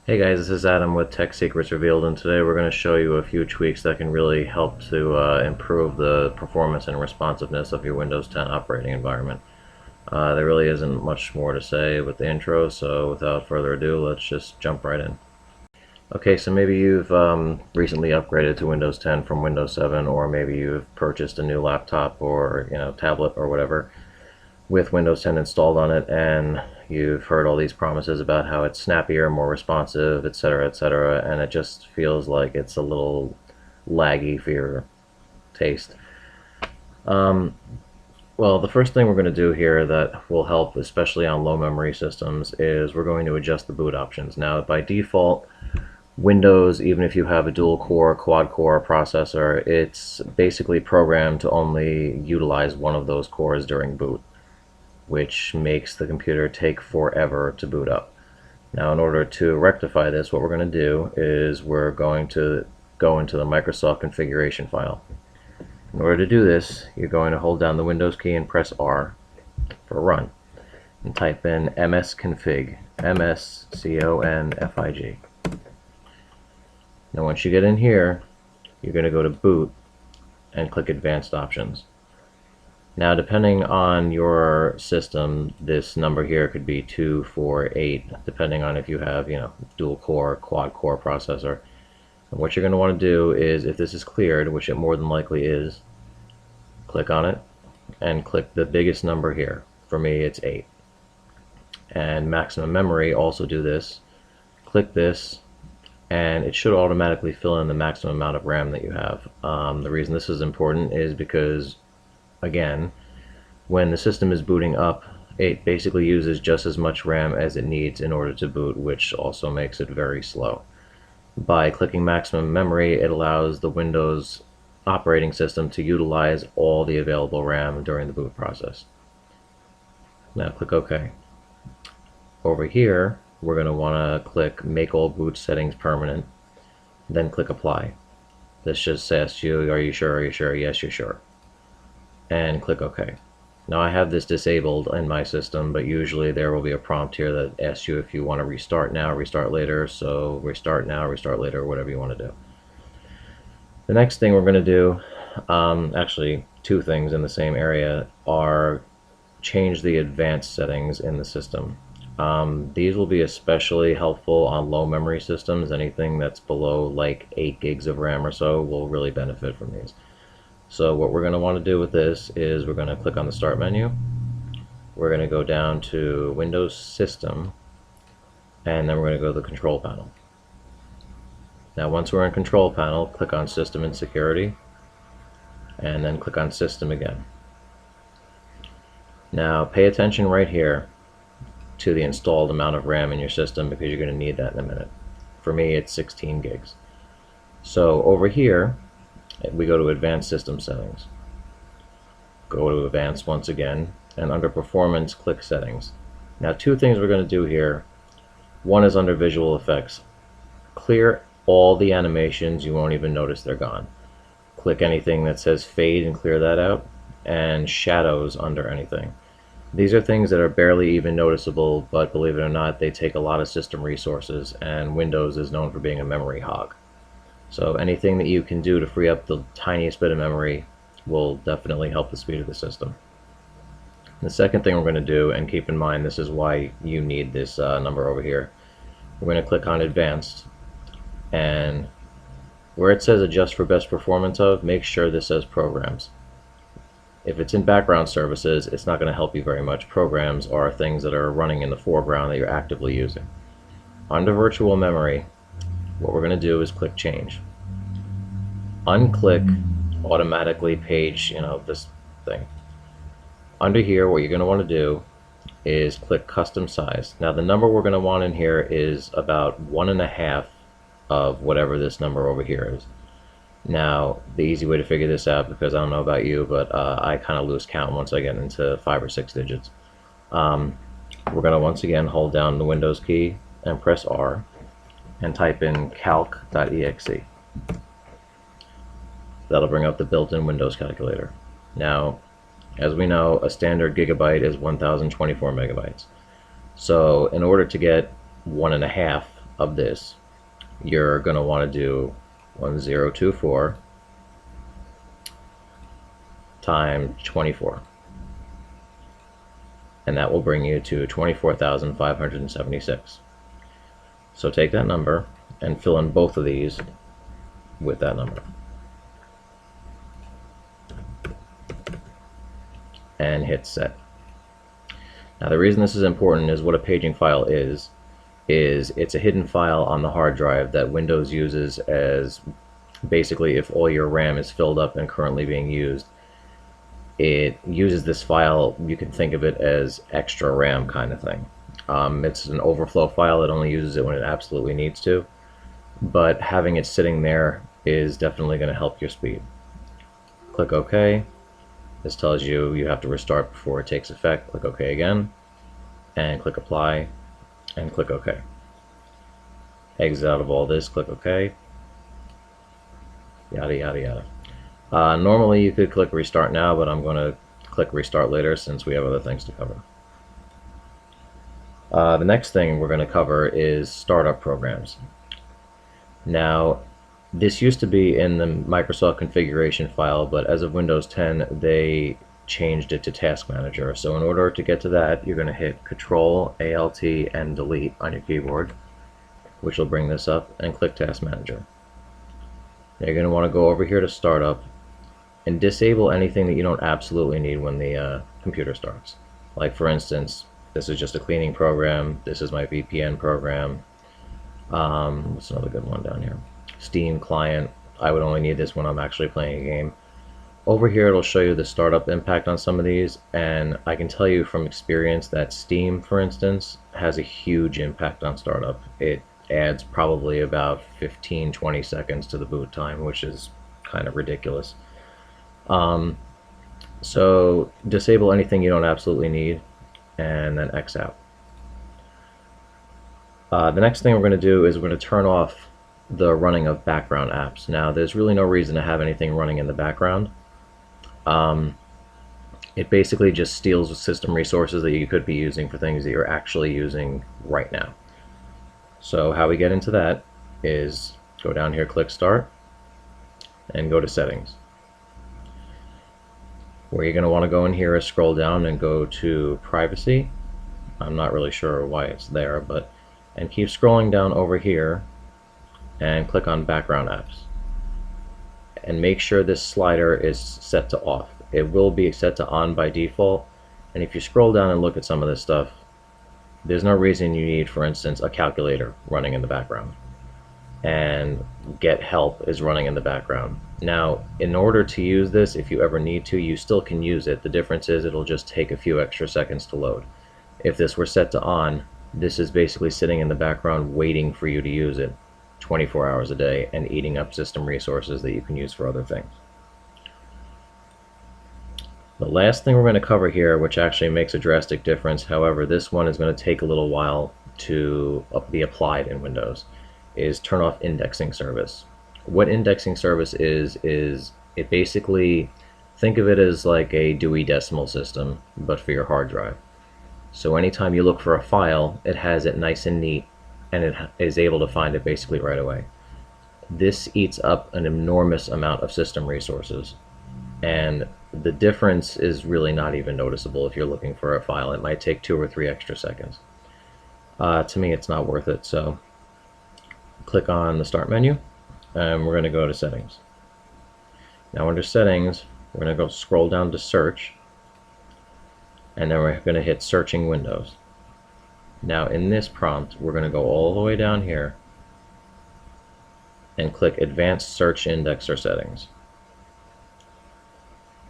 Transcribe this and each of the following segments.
Hey guys, this is Adam with Tech Secrets Revealed, and today we're going to show you a few tweaks that can really help to improve the performance and responsiveness of your Windows 10 operating environment. There really isn't much more to say with the intro, so without further ado, let's just jump right in. Okay, so maybe you've recently upgraded to Windows 10 from Windows 7, or maybe you've purchased a new laptop or tablet or whatever with Windows 10 installed on it, and you've heard all these promises about how it's snappier, more responsive, etc., and it just feels like it's a little laggy for your taste. Um, well, the first thing we're going to do here that will help, especially on low memory systems, is we're going to adjust the boot options. Now, by default, Windows, even if you have a dual core, quad core processor, it's basically programmed to only utilize one of those cores during boot, which makes the computer take forever to boot up. Now, in order to rectify this, what we're going to do is we're going to go into the Microsoft configuration file. In order to do this, you're going to hold down the Windows key and press R for run, and type in msconfig, msconfig. Now, once you get in here, you're going to go to boot and click advanced options. Now, depending on your system, this number here could be 2, 4, 8, depending on if you have, dual core, quad core processor. And what you're going to want to do is, if this is cleared, which it more than likely is, click on it and click the biggest number here. For me, it's 8. And maximum memory, also do this. Click this, and it should automatically fill in the maximum amount of RAM that you have. The reason this is important is because, again, when the system is booting up, it basically uses just as much RAM as it needs in order to boot, which also makes it very slow. By clicking maximum memory, it allows the Windows operating system to utilize all the available RAM during the boot process. Now click OK. Over here, we're going to want to click Make All Boot Settings Permanent, then click Apply. This just asks you, are you sure, are you sure? Yes, you're sure. And click OK. Now, I have this disabled in my system, but usually there will be a prompt here that asks you if you want to restart now, restart later. So restart now, restart later, whatever you want to do. The next thing we're going to do, actually two things in the same area, are change the advanced settings in the system. These will be especially helpful on low memory systems. Anything that's below like 8 gigs of RAM or so will really benefit from these. So what we're going to want to do with this is we're going to click on the Start menu. We're going to go down to Windows System, and then we're going to go to the Control Panel. Now, once we're in Control Panel, click on System and Security, and then click on System again. Now, pay attention right here to the installed amount of RAM in your system, because you're going to need that in a minute. For me, it's 16 gigs. So over here, we go to Advanced System Settings. Go to Advanced once again, and under Performance, click Settings. Now, two things we're going to do here. One is under Visual Effects. Clear all the animations. You won't even notice they're gone. Click anything that says Fade and clear that out, and Shadows under anything. These are things that are barely even noticeable, but believe it or not, they take a lot of system resources, and Windows is known for being a memory hog. So anything that you can do to free up the tiniest bit of memory will definitely help the speed of the system. The second thing we're going to do, and keep in mind this is why you need this number over here, we're going to click on Advanced, and where it says Adjust for Best Performance of, make sure this says Programs. If it's in background services, it's not going to help you very much. Programs are things that are running in the foreground that you're actively using. Under Virtual Memory, what we're going to do is click Change. Unclick automatically page, this thing. Under here, what you're going to want to do is click Custom Size. Now, the number we're going to want in here is about 1.5 of whatever this number over here is. Now, the easy way to figure this out, because I don't know about you, but I kind of lose count once I get into 5 or 6 digits. We're going to once again hold down the Windows key and press R and type in calc.exe. That'll bring up the built-in Windows calculator. Now, as we know, a standard gigabyte is 1024 megabytes. So in order to get 1.5 of this, you're going to want to do 1024 times 24. And that will bring you to 24,576. So take that number and fill in both of these with that number. And hit set. Now the reason this is important is what a paging file is it's a hidden file on the hard drive that Windows uses as basically if all your RAM is filled up and currently being used. It uses this file, you can think of it as extra RAM kind of thing. It's an overflow file, it only uses it when it absolutely needs to, but having it sitting there is definitely going to help your speed. Click OK. This tells you you have to restart before it takes effect. Click OK again, and click Apply, and click OK. Exit out of all this, click OK, yada yada yada. Normally you could click Restart now, but I'm going to click Restart later since we have other things to cover. The next thing we're going to cover is startup programs. Now, this used to be in the Microsoft configuration file, but as of Windows 10, they changed it to Task Manager. So in order to get to that, you're going to hit Control, Alt, and Delete on your keyboard, which will bring this up, and click Task Manager. Now you're going to want to go over here to Startup and disable anything that you don't absolutely need when the computer starts. Like for instance, this is just a cleaning program, this is my VPN program. What's another good one down here? Steam client. I would only need this when I'm actually playing a game. Over here it'll show you the startup impact on some of these, and I can tell you from experience that Steam, for instance, has a huge impact on startup. It adds probably about 15-20 seconds to the boot time, which is kind of ridiculous. So disable anything you don't absolutely need, and then X out. The next thing we're going to do is we're going to turn off the running of background apps. Now there's really no reason to have anything running in the background. It basically just steals system resources that you could be using for things that you're actually using right now. So how we get into that is go down here, click Start, and go to Settings. Where you're going to want to go in here is scroll down and go to Privacy. I'm not really sure why it's there, and keep scrolling down over here and click on Background Apps. And make sure this slider is set to off. It will be set to on by default, and if you scroll down and look at some of this stuff, there's no reason you need, for instance, a calculator running in the background. And Get Help is running in the background. Now, in order to use this, if you ever need to, you still can use it. The difference is it'll just take a few extra seconds to load. If this were set to on, this is basically sitting in the background waiting for you to use it 24 hours a day and eating up system resources that you can use for other things. The last thing we're going to cover here, which actually makes a drastic difference, however, this one is going to take a little while to be applied in Windows, is turn off indexing service. What indexing service is it basically, think of it as like a Dewey Decimal System, but for your hard drive. So anytime you look for a file, it has it nice and neat, and it is able to find it basically right away. This eats up an enormous amount of system resources, and the difference is really not even noticeable if you're looking for a file. It might take 2 or 3 extra seconds. To me, it's not worth it, so click on the Start menu, and we're going to go to Settings. Now under Settings, we're going to go scroll down to Search, and then we're going to hit Searching Windows. Now in this prompt, we're going to go all the way down here and click Advanced Search Indexer Settings.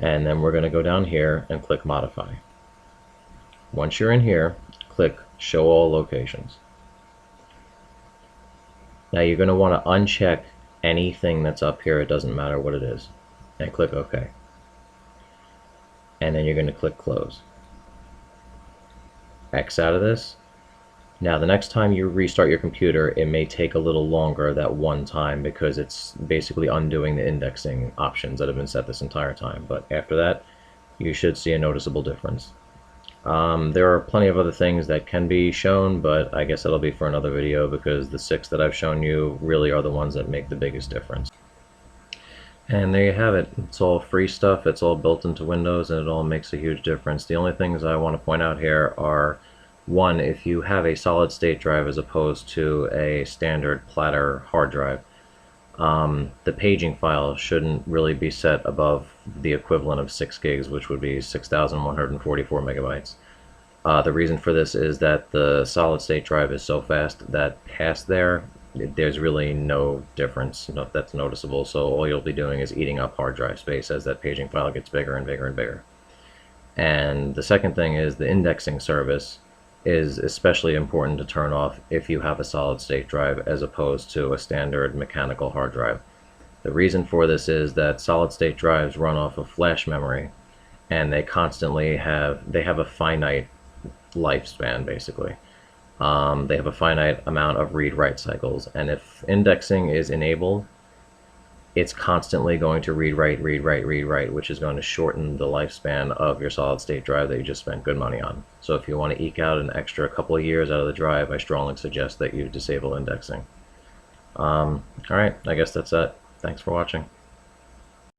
And then we're going to go down here and click Modify. Once you're in here, click Show All Locations. Now you're going to want to uncheck anything that's up here, it doesn't matter what it is, and click OK. And then you're going to click Close. X out of this. Now the next time you restart your computer, it may take a little longer that one time because it's basically undoing the indexing options that have been set this entire time. But after that, you should see a noticeable difference. There are plenty of other things that can be shown, but I guess that'll be for another video because the 6 that I've shown you really are the ones that make the biggest difference. And there you have it. It's all free stuff, it's all built into Windows, and it all makes a huge difference. The only things I want to point out here are, one, if you have a solid state drive as opposed to a standard platter hard drive, the paging file shouldn't really be set above the equivalent of 6 gigs, which would be 6,144 megabytes. The reason for this is that the solid state drive is so fast that past there's really no difference that's noticeable. So all you'll be doing is eating up hard drive space as that paging file gets bigger and bigger and bigger. And the second thing is the indexing service is especially important to turn off if you have a solid state drive as opposed to a standard mechanical hard drive. The reason for this is that solid state drives run off of flash memory, and they have a finite lifespan basically. They have a finite amount of read-write cycles, and if indexing is enabled, it's constantly going to read-write, read-write, read-write, which is going to shorten the lifespan of your solid-state drive that you just spent good money on. So if you want to eke out an extra couple of years out of the drive, I strongly suggest that you disable indexing. Alright, I guess that's it. Thanks for watching.